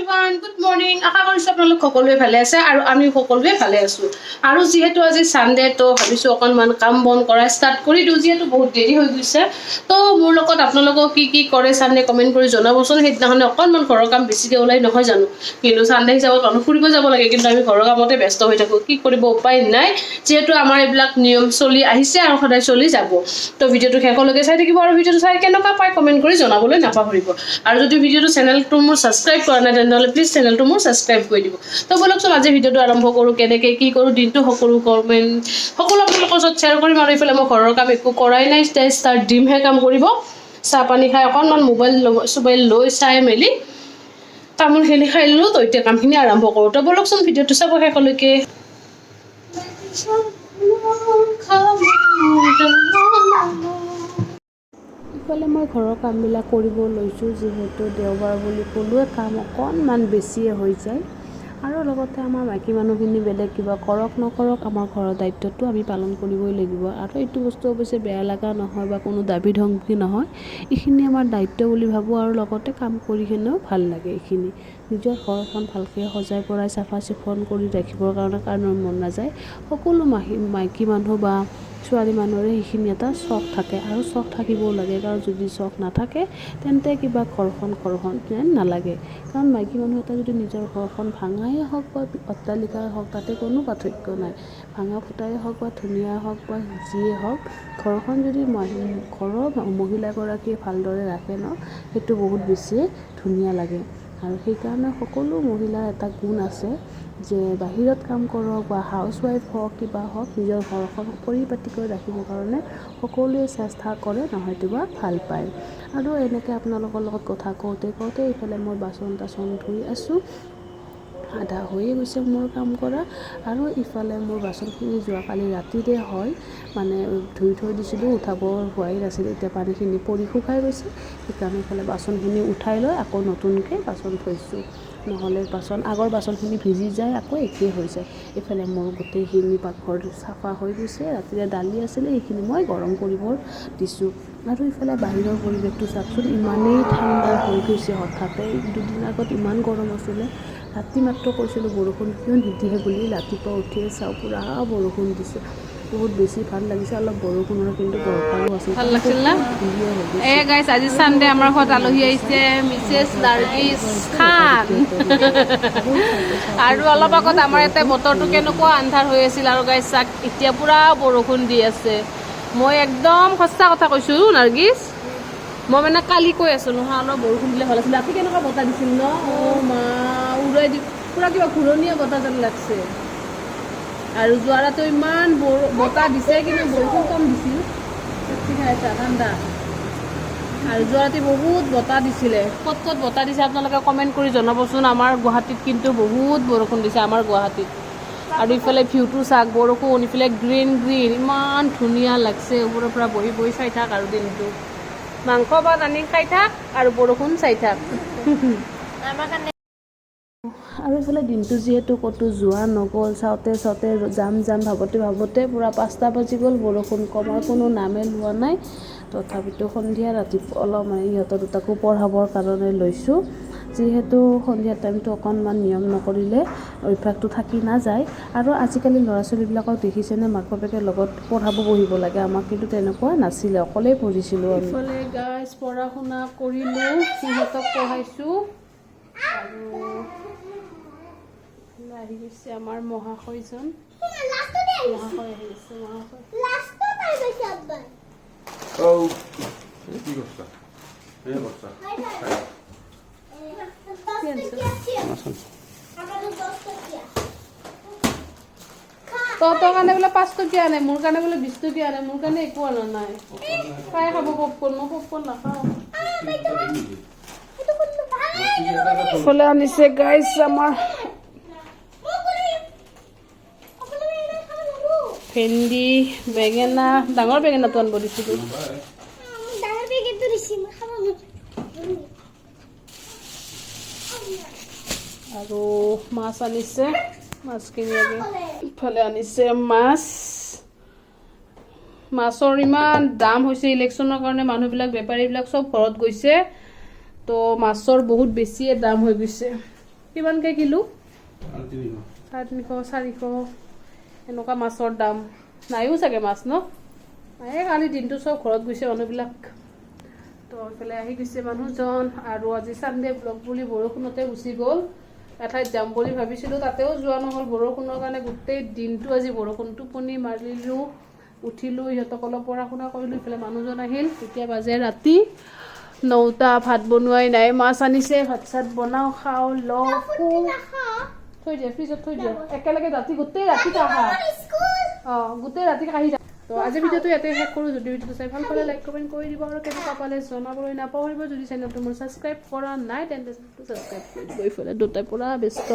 everyone, good morning. আশা কৰিছো আপোনালোক সকলোৱে ভালে আছে আৰু আমি সকলোৱে ভালে আছো। আৰু যেহেতু আজি সানডে তো ভাবিছো অকনমান কাম বন কৰা স্টাৰ্ট কৰি দিও যেহেতু বহুত দেৰি হৈ গৈছে। তো মোৰ লগত আপোনালোকক কি কৰে সানডে কমেন্ট কৰি জনাবচোন। সেইদিনাখনে অকনমান ঘৰৰ কাম বেছিকৈ ওলাই নহয় জানো। কিন্তু সানডে হিচাপত মানুহ ফুৰিব যাব লাগে কিন্তু আমি ঘৰৰ কামতে ব্যস্ত হৈ থাকো। কি কৰিব উপায় নাই যেহেতু আমাৰ এইবিলাক নিয়ম চলি আহিছে আৰু সদায় চলি যাব। তো ভিডিওটো শেষলৈকে চাই থাকিব আৰু ভিডিওটো চাই কেনেকুৱা পায় কমেন্ট কৰি জনাবলৈ নাপাহৰিব। আৰু যদি ভিডিওটো চেনেলটো মোৰ সাবস্ক্ৰাইব কৰা নাই তেন্তে প্লিজ চেনেলটো মোৰ সাবস্ক্ৰাইব কৰি দিব। তো বলকচোন আজি ভিডিওটো আৰম্ভ কৰোঁ। কেনেকৈ কি কৰোঁ দিনটো সকলো কমেণ্ট সকলো আপোনালোকৰ ওচৰত শ্বেয়াৰ কৰিম। আৰু এইফালে মই ঘৰৰ কাম একো কৰাই নাই, ষ্টাৰ্ট দিমহে কাম কৰিব। চাহ পানী খাই অকণমান মোবাইল লৈ চাই মেলি তামোলখিনি খাই ল'লোঁ। তো এতিয়া কামখিনি আৰম্ভ কৰোঁ। তো বলকচোন ভিডিওটো চাব শেষলৈকে। ইফালে মই ঘৰৰ কামবিলাক কৰিব লৈছোঁ যিহেতু দেওবাৰ বুলি ক'লোৱে কাম অকণমান বেছিয়ে হৈ যায়। আৰু লগতে আমাৰ মাইকী মানুহখিনি বেলেগ কিবা কৰক নকৰক আমাৰ ঘৰৰ দায়িত্বটো আমি পালন কৰিবই লাগিব। আৰু এইটো বস্তু অৱশ্যে বেয়া লগা নহয় বা কোনো দাবী ধমকি নহয়, এইখিনি আমাৰ দায়িত্ব বুলি ভাবোঁ। আৰু লগতে কাম কৰি কিনেও ভাল লাগে। এইখিনি নিজৰ ঘৰখন ভালকৈ সজাই পৰাই চাফা চিকুণ কৰি ৰাখিবৰ কাৰণে কাৰোঁ মন নাযায়। সকলো মাইকী মানুহ বা ছোৱালী মানুহৰে সেইখিনি এটা চখ থাকে আৰু চখ থাকিবও লাগে। কাৰণ যদি চখ নাথাকে তেন্তে কিবা ঘৰখন যেন নালাগে। কাৰণ মাইকী মানুহ এটা যদি নিজৰ ঘৰখন ভাঙাই হওক বা অট্টালিকাই হওক তাতে কোনো পাৰ্থক্য নাই। ভাঙা ফুটাই হওক বা ধুনীয়া হওক বা যিয়ে হওক ঘৰখন যদি ঘৰৰ মহিলাগৰাকীয়ে ভালদৰে ৰাখে ন সেইটো বহুত বেছি ধুনীয়া লাগে। আৰু সেইকাৰণে সকলো মহিলাৰ এটা গুণ আছে যে বাহিৰত কাম কৰক বা হাউচৱাইফ হওক কিবা হওক নিজৰ ঘৰখন পৰিপাটিকৈ ৰাখিবৰ কাৰণে সকলোৱে চেষ্টা কৰে নহয়তোবা ভাল পায়। আৰু এনেকৈ আপোনালোকৰ লগত কথা কওঁতে এইফালে মই বাচন ধুই আছোঁ। আধা হৈয়ে গৈছে মোৰ কাম কৰা। আৰু ইফালে মোৰ বাচনখিনি যোৱাকালি ৰাতিৰে হয় মানে ধুই থৈ দিছিলোঁ, উঠাব হোৱাই নাছিল। এতিয়া পানীখিনি পৰি শুকাই গৈছে সেইকাৰণে ইফালে বাচনখিনি উঠাই লৈ আকৌ নতুনকৈ বাচন থৈছোঁ। নহ'লে আগৰ বাচনখিনি ভিজি যায় আকৌ একেই হৈ যায়। এইফালে মোৰ গোটেইখিনি পাকঘৰ চাফা হৈ গৈছে। ৰাতিৰে দালি আছিলে সেইখিনি মই গৰম কৰিব দিছোঁ। আৰু ইফালে বাহিৰৰ পৰিৱেশটো চাওকচোন ইমানেই ঠাণ্ডা হৈ গৈছে। হঠাতে দুদিন আগত ইমান গৰম আছিলে। ৰাতি মাত্ৰ কৈছিলোঁ বৰষুণ কিয় নিদিয়ে বুলি, ৰাতিপুৱা উঠিয়ে চাওঁ পুৰা বৰষুণ দিছে। বহুত বেছি ভাল লাগিছে। অলপ বৰষুণৰ কিন্তু দৰকাৰো আছিল। ভাল লাগিছিল না গাইছ। আজি সানডে আমাৰ ঘৰত আলহী আহিছে মিছেছ নাৰ্গিছ খান। আৰু অলপ আগত আমাৰ ইয়াতে বতৰটো কেনেকুৱা আন্ধাৰ হৈ আছিল আৰু গাইছ চাক এতিয়া পুৰা বৰষুণ দি আছে। মই একদম সঁচা কথা কৈছোঁ নাৰ্গিছ, মই মানে কালি কৈ আছোঁ নহয় অলপ বৰষুণ দিলে ভাল আছিল। ৰাতি কেনেকুৱা বতাহ দিছিল ন, মা উৰাই দি পুৰা কিবা ঘূৰণীয়া বতাহ যেন লাগছে। আৰু যোৱা ৰাতি ইমান বতাহ দিছে কিন্তু বৰষুণ কম দিছিল। ঠাণ্ডা আৰু যোৱা ৰাতি বহুত বতাহ দিছিলে। ক'ত বতাহ দিছে আপোনালোকে কমেণ্ট কৰি জনাবচোন। আমাৰ গুৱাহাটীত কিন্তু বহুত বৰষুণ দিছে আমাৰ গুৱাহাটীত। আৰু ইফালে ভিউটো চাওক বৰষুণ, ইফালে গ্ৰীণ ইমান ধুনীয়া লাগছে। ওপৰৰ পৰা বহি চাই থাক আৰু দিনটো মাংস ভাত আনি খাই থাক আৰু বৰষুণ চাই থাক। আৰু এইফালে দিনটো যিহেতু ক'তো যোৱা নগ'ল, চাওঁতে যাম ভাবোঁতে পুৰা 5টা বাজি গ'ল। বৰষুণ কমাৰ কোনো নামেই লোৱা নাই। তথাপিতো সন্ধিয়া ৰাতিপুৱা অলপ মানে ইহঁতৰ দুটাকো পঢ়াবৰ কাৰণে লৈছোঁ। যিহেতু সন্ধিয়া টাইমটো অকণমান নিয়ম নকৰিলে অভ্যাসটো থাকি নাযায়। আৰু আজিকালি ল'ৰা ছোৱালীবিলাকক দেখিছেনে মাক বাপেকে লগত পঢ়াব বহিব লাগে। আমাক কিন্তু তেনেকুৱা নাছিলে, অকলেই পঢ়িছিলোঁ আমি। ইফালে গাইজ পঢ়া শুনা কৰিলোঁ, সিহঁতক পঢ়াইছোঁ। আৰু আহি গৈছে আমাৰ মহাশয়জন। মহাশয় আহি গৈছে। তোৰ কাৰণে বোলে 5 টকীয়া আনে, মোৰ কাৰণে বোলে 20 টকীয়া আনে। মোৰ কাৰণে একো অনা নাই। তাই খাব পপকৰ্ণ, মই পপকৰ্ণ নাখাওঁ। ফুলে আনিছে গাইজ আমাৰ ভেন্দি, বেঙেনা। ডাঙৰ বেঙেনাটো আনিব দিছিলোঁ। আৰু মাছ আনিছে, মাছখিনি ইফালে আনিছে মাছৰ ইমান দাম হৈছে। ইলেকশ্যনৰ কাৰণে মানুহবিলাক বেপাৰীবিলাক চব ঘৰত গৈছে। তো মাছৰ বহুত বেছিয়ে দাম হৈ গৈছে। কিমানকৈ কিলো 350 400 এনেকুৱা মাছৰ দাম নাইও চাগে মাছ ন এই কালি দিনটো চব ঘৰত গৈছে মানুহবিলাক তো এইফালে আহি গৈছে মানুহজন আৰু আজি চানডে ব্লগ বুলি বৰষুণতে গুচি গ'ল এঠাইত যাম বুলি ভাবিছিলোঁ তাতেও যোৱা নহ'ল বৰষুণৰ কাৰণে গোটেই দিনটো আজি বৰষুণ টোপনি মাৰিলোঁ উঠিলোঁ সিহঁতক অলপ পঢ়া শুনা কৰিলোঁ ইফালে মানুহজন আহিল এতিয়া বাজে ৰাতি 9টা ভাত বনোৱাই নাই মাছ আনিছে ভাত চাত বনাওঁ খাওঁ লওঁ থৈ দিয়া ফ্ৰিজত থৈ দিয়া একেলগে ৰাতি গোটেই ৰাতি কাঢ়া গোটেই ৰাতি কাঢ়ি যা তো আজি ভিডিঅ'টো ইয়াতে শেষ কৰোঁ যদি ভিডিঅ'টো চাই ভাল পালে লাইক কমেণ্ট কৰি দিব আৰু কেনেকুৱা পালে জনাবলৈ নাপাহৰিব যদি চেনেলটো মোৰ ছাবস্ক্ৰাইব কৰা নাই তেন্তে ছাবস্ক্ৰাইব কৰি দিব ইফালে দুটাই পুৰা ব্যস্ত